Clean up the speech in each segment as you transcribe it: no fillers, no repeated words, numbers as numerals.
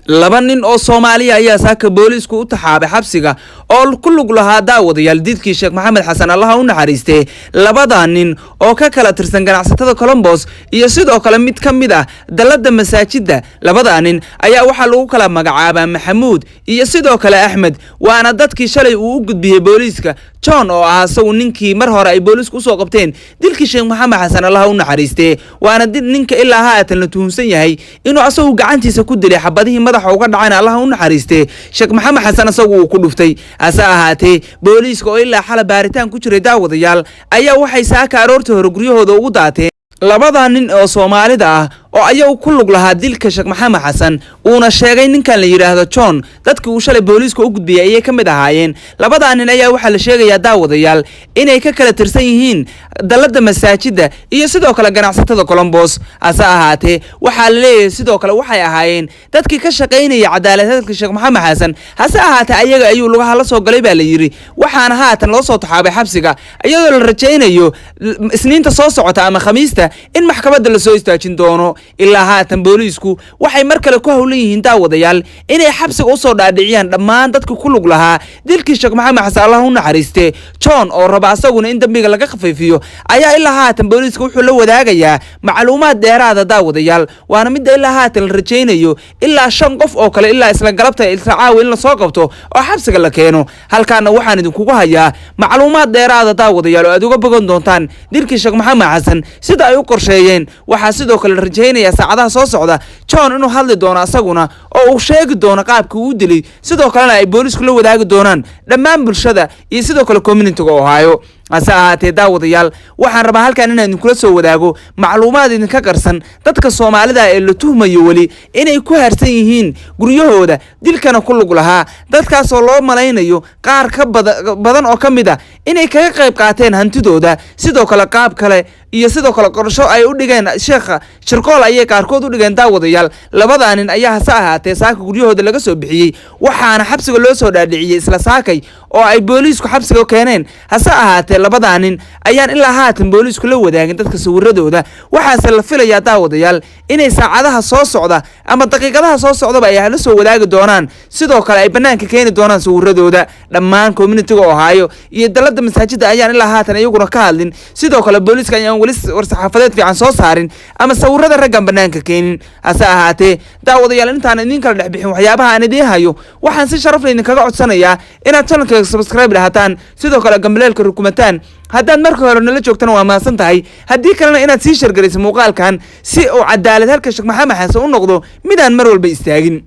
laba nin oo Soomaaliya ayaa saaka booliisku u taxaabay xabsiga oo ku lug lahaa daawadayaal didkii Sheekh Maxamed Xasan Allah u naxariistay labada nin oo ka kala tirsan ganacsatada Columbus iyo sidoo kale mid kamid ah dalada masaajida labada nin ayaa waxa lagu kala magacaabaa Maxamuud iyo sidoo kale Axmed waana dadkii shalay uu u gudbiyay booliiska John oo ah asagu ninkii mar hore ay booliisku soo qabteen dilkii Sheekh Maxamed Xasan Allah u naxariistay waana did ninka ilaa haatan la tuhunsan yahay inuu asagu gacantiisa ku dilay xabadihii madaxa uga dhacayna Allah u naxariistay Sheekh Maxamed Xasan asagu uu ku dhuftay asa ahaatee booliiska oo ilaa xal baaritaan ku jiray daawadayaal ayaa waxay saaka aroortii hore guryahooda ugu daateen labada nin oo Soomaalida ah oo ayagu ku lug lahaa dilka Sheekh Maxamed Xasan uuna sheegay ninkan la yiraahdo John dadkii uu shalay booliiska u gudbiyay ay kamid ahaayeen labada nin ayaa waxa la sheegayaa daawadayaal inay ka kala tirsan yihiin dalada masaajida iyo sidoo kale ganacsatada Columbus asa ahaatee waxa la leeyahay sidoo kale waxay ahaayeen dadkii ka shaqeynaya cadaaladda Sheekh Maxamed Xasan hase ahaatee ayaga ayuu lugaha la soo galay baa la yiri waxaana haatan loo soo taxaabay xabsiga iyadoo la rajaynayo isniinta soo socota ama khamiista in maxkamadda la soo istaajin doono ilaa haatan booliisku waxay mar kale ku hawlan yihiin daawadayaal inay xabsiga u soo dhaadhiciyaan dhammaan dadka ku lug lahaa dilkii Sheekh Maxamed Xasan Allah u naxariistay John oo raba asaguna in dambiga laga khafeefiyo ayaa ilaa haatan booliiska wuxuu la wadaagayaa macluumaad dheeraad daawadayaal waana mid ilaa haatan la rajaynayo ilaa 5 qof oo kale ilaa isla galabta ilsaacaw in la soo qabto oo xabsiga la keeno halkaana waxaan idinku hayaa macluumaad dheeraad daawadayaal oo aad uga bogan doontaan dilkii Sheekh Maxamed Xasan sida ay u qorsheeyeen waxa sidoo kale rajaynaya saacadaha soo socda John inuu hadli doono asaguna oo uu sheegi doono qaabka uu dilay sidoo kalena ay booliisku la wadaagi doonaan dhammaan bulshada iyo sidoo kale community-ga Ohio asa ahaatee daawadayaal waxaan rabaa halkan inaan kula soo wadaago macluumaad idinka qarsan dadka Soomaalida ee la tuhmayo wali inay ku harsan yihiin guryahooda dilkana ku lug lahaa dadkaas oo loo malaynayo qaar ka badan oo kamid ah inay kaga qayb qaateen hantidooda sidoo kale qaab kale iyo sidoo kale qorsho ay u dhigeen sheekha shirqool ay qaarkood u dhigeen daawadayaal labada nin ayaa hase ahaatee saaka guryahooda laga soo bixiyay waxaana xabsiga loo soo dhaadhiciyay isla saakay oo ay booliisku xabsiga keeneen hase ahaatee labada nin ayaan ilaa haatan booliisku la wadaagin dadka sawiradooda waxaase la filayaa daawadayaal inay saacadaha soo socda ama daqiiqadaha soo socdaba ay la soo wadaagi doonaan sidoo kale ay banaanka keeni doonaan sawiradooda dhammaan community-ga Ohio iyo dalada masaajida ayaan ilaa haatan iyaguna ka hadlin sidoo kale booliiska ayaan wali war-saxaafadeed fiican soo saarin ama sawirada raggan banaanka keenin hase ahaatee daawadayaal intaan idin kala dhex bixin waxyaabaha aan idin hayo waxaan si sharaf leh idinkaga codsanayaa inaad channelka subscribe lahataan sidoo kale gambaleelka rukumataan haddaad marka hore nala joogtana waa maasan tahay haddii kalena inaad sii shargarayso muuqaalkan si uu cadaalad halka Sheekh Maxamed Xasan u noqdo midaan mar walba istaagin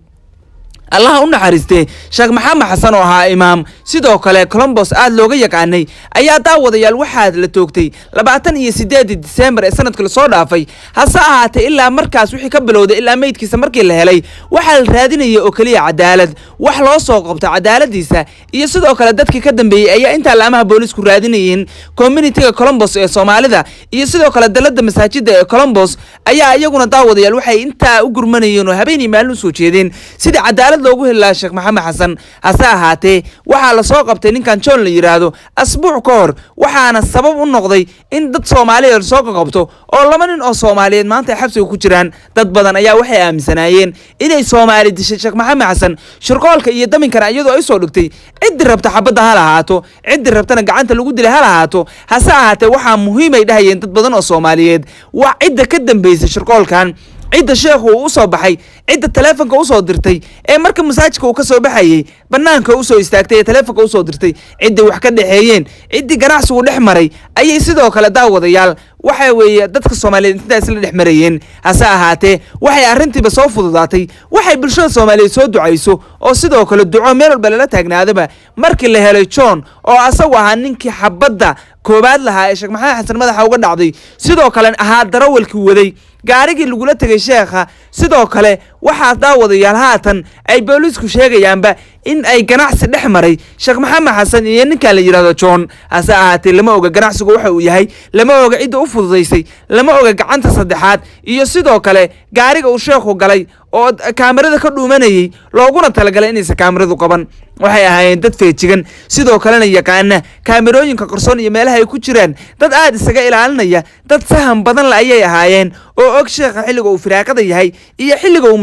Allah u naxariistay Sheekh Maxamed Xasan oo ahaa imaam sidoo kale Columbus aad looga yaqaanay ayaa daawadayaal waxaad la toogtay 28 December ee sanadkii la soo dhaafay hase ahaatee ilaa markaas wixii ka bilowday ilaa meydkiisa markii la helay waxa la raadinayay oo kaliya cadaalad wax loo soo qabto cadaaladiisa iyo sidoo kale dadkii ka dambeeyay ayaa inta laamaha booliisku raadinayeen community-ga Columbus ee Soomaalida iyo sidoo kale dalada masaajida ee Columbus ayaa iyaguna daawadayaal waxay inta u gurmanayeen oo habeenii maalin soo jeedeen sida cadaalad loogu helaa Sheekh Maxamed Xasan hase ahaatee waxa la soo qabtay ninkan John la yiraahdo asbuuc ka hor waxaana sabab u noqday in dad Soomaaliyeed soo qabto oo laba nin oo Soomaaliyeed maanta xabsiga ku jiraan dad badan ayaa waxay aaminsanayeen inay Soomaali dishay Sheekh Maxamed Xasan shirqoolka iyo daminkana iyadoo ay soo dhigtay cid rabta xabada ha lahaato cid rabtana gacanta lagu dilay ha lahaato hase ahaatee waxa muhiim ay dhahayeen dad badan oo Soomaaliyeed waa cid ka dambeysay shirqoolkan cid sheekhu uu soo baxay cid telefoonka u soo dirtay ee marka masaajidka uu ka soo baxayay banaanka u soo istaagtay telefoonka u soo dirtay cid wax ka dhaxeeyeen cid ganacsigu dhex maray ayay sidoo kale daawadayaal waxa weeye dadka Soomaaliyeed inta isla dhex marayeen hase ahaatee waxay arintiiba soo fududaatay waxay bulshada Soomaaliyeed soo ducayso oo sidoo kale duco meel walba la taagnaadaba markii la helay John oo asagu ahaa ninkii xabada koobaad lahaa ee Sheekh Maxamed Xasan madaxa uga dhacday sidoo kale ahaa darawalkii waday gaarigii lagu la tagay sheekha sidoo kale waxa daawadayaal haatan ay booliisku sheegayaanba in ay ganacsi dhex maray Sheekh Maxamed Xasan iyo ninka la yiraahdo John hase ahaatee lama oga ganacsigu waxa uu yahay lama oga cid u fududeysay lama oga gacanta saddexaad iyo sidoo kale gaariga uu sheekhu galay oo kaamirada ka dhuumanayay looguna talagalay inay kaamiradu qaban waxay ahaayeen dad feejigan sidoo kalena yaqaan kaamirooyinka qarsoon iyo meelaha ay ku jiraan dad aad isaga ilaalinaya dad sahan badan la ayay ahaayeen oo og sheekha xilliga uu firaaqada yahay iyo xilliga uu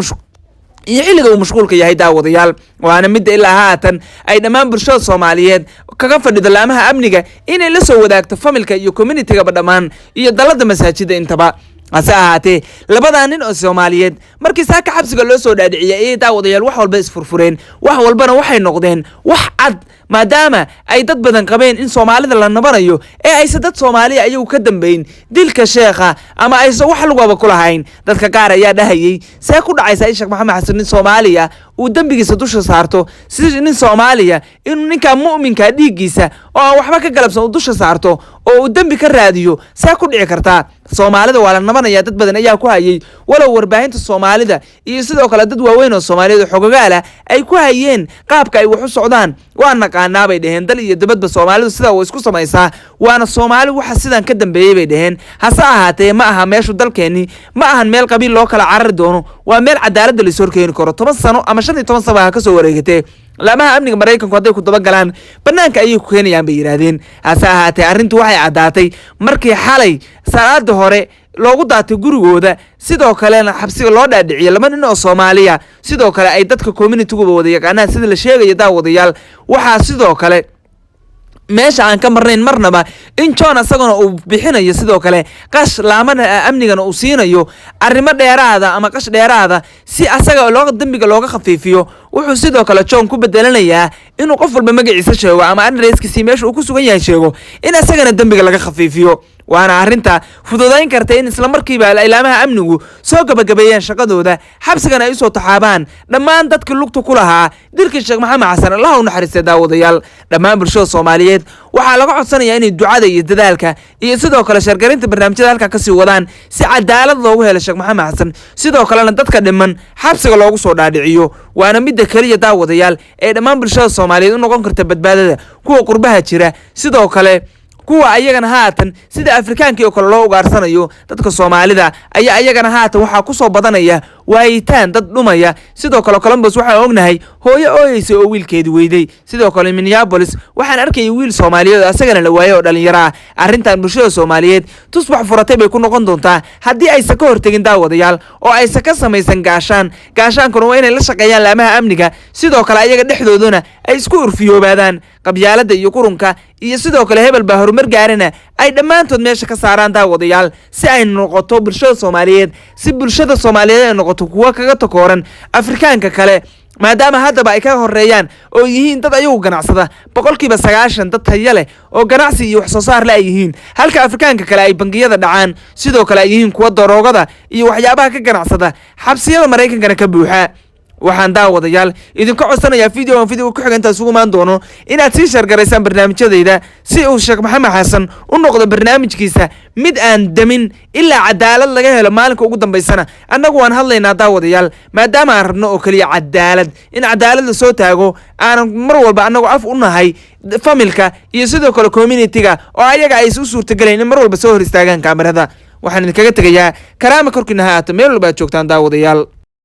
iyo xilliga uu mashquulka yahay daawadayaal waana mid ilaa haatan ay dhammaan bulshada Soomaaliyeed kaga fadhido laamaha amniga inay la soo wadaagto familka iyo community-ga dhammaan iyo dalada masaajida intaba hase ahaatee labadan nin oo Soomaaliyeed markii saaka xabsiga loo soo dhaadhiciyay ay daawadayaal wax walba isfurfureen wax walbana waxay noqdeen wax cad maadaama ay dad badan qabeen in Soomaalida la nabanayo ee ay dad Soomaali ayagu ka dambeyn dilka sheekha ama ay wax lagu ku lahayn dadka qaar ayaa dhahayay see ku dhacaysa Sheekh Maxamed Xasan nin Soomaaliya uu dambigiisa dusha saarto sidii nin Soomaaliya inuu ninka mu'minka dhiigiisa oo waxba ka galabsan uu dusha saarto oo uu dambi ka raadiyo see ku dhici kartaa Soomaalida waa la nabanaya dad badan ayaa ku hayay walow warbaahinta Soomaalida iyo sidoo kale dad waaweyn oo Soomaaliyeed xogogaala ay ku hayeen qaabka ay wax u socdaan waana qaanaabay dhaheen dal iyo dibadba Soomaalidu sida way isku samaysaa waana Soomaali waxa sidan ka dambeeyay bay dhaheen hase ahaatee ma aha meeshu dalkeeni ma ahan meel qabiil loo kala carari doono waa meel cadaalad la soo horkeeni karo 10 sano ama 15 sano ka soo wareegtay laamaha amniga Mareykanku haday ku daba galaan banaanka ayay ku keenayaan bay yiraahdeen hase ahaatee arrintu waxay cadaatay markii xalay salaada hore loogu daatay gurigooda sidoo kalena xabsiga loo dhaadhiciyay laba nin oo Soomaaliya sidoo kale ay dadka community-gu wada yaqaanaan sida la sheegay daawadayaal waxa sidoo kale meesha aan ka marnayn marnaba in John asagana uu bixinayo sidoo kale qash laamana amnigana uu siinayo arrimo dheeraada ama qash dheeraada si asaga looga dambiga looga khafiifiyo wuxuu sidoo kale John ku bedelanayaa inuu qof walba magaciisa sheego ama adresskiisa meesha uu ku sugan yahay sheego in asagana dambiga laga khafiifiyo waana arrinta fududayn karta in isla markiiba ilaamaha amnigu soo gabagabeeyaan shaqadooda xabsigana ay soo taxaabaan dhammaan dadka lugta ku lahaa dilka Sheekh Maxamed Xasan Allah u naxariisto daawadayaal dhammaan bulshada Soomaaliyeed waxa laga codsanayaa inay ducada iyo dadaalka iyo sidoo kale shargarinta barnaamijyada halka ka sii wadaan si cadaalad loogu helo Sheekh Maxamed Xasan sidoo kalena dadka dhiman xabsiga loogu soo dhaadhiciyo waana mid kaliya daawadayaal ee dhammaan bulshada Soomaaliyeed u noqon karta badbaadada kuwa qurbaha jira sidoo kale kuwa ayagana haatan sida Afrikaanka oo kale loo ugaarsanayo dadka Soomaalida ayaa ayagana haatan waxa ku soo badanaya waayitaan dad dhumaya sidoo kale Columbus waxa ognahay hooyo ooyeysa oo wiilkeedii weyday sidoo kale Minneapolis waxaan arkay wiil Soomaaliyeed asagana la waayay oo dhalinyaro arrintan bulshada Soomaaliyeed tusbax furatay bay ku noqon doontaa haddii ay ka hortagin daawadayaal oo ay ka samaysan gaashaankuna waa inay la shaqeeyaan laamaha amniga sidoo kale ayaga dhexdooduna ay isku urfiyoobaadaan qabyaalada iyo qurunka iyo sidoo kale hebel baa horumar gaarina ay dhammaantood meesha ka saaraan daawadayaal si ay noqoto bulshada Soomaaliyeed si bulshada Soomaaliyeed ay noqoto kuwa kaga takooran Afrikaanka kale maadaama hadaba ay ka horeeyaan oo yihiin dad ayagu ganacsada 90% dad tayo leh oo ganacsi iyo wax soo saar la yihiin halka Afrikaanka kale ay bangiyada dhacaan sidoo kale ay yihiin kuwa daroogada iyo waxyaabaha ka ganacsada xabsiyada Mareykankana ka buuxa waxaan daawadayaal idinku codsanayaa video ku xiga inta isugu maan doono inaad sii shargareysaan barnaamijyadayda si uu Sheekh Maxamed Xasan u noqdo barnaamijkiisa mid aan damin ilaa cadaalad laga helo maalinka ugu dambeysana annagu waan hadlaynaa daawadayaal maadaama aan rabno oo kaliya cadaalad in cadaalad la soo taago aan mar walba annagu af u nahay familka iyo sidoo kale community-ga oo ayaga ay isu suurtagaleen in mar walba soo hor istaagaan kaamirada waxaan idinkaga tagayaa karaama korkiina haato meel walba aad joogtaan daawadayaal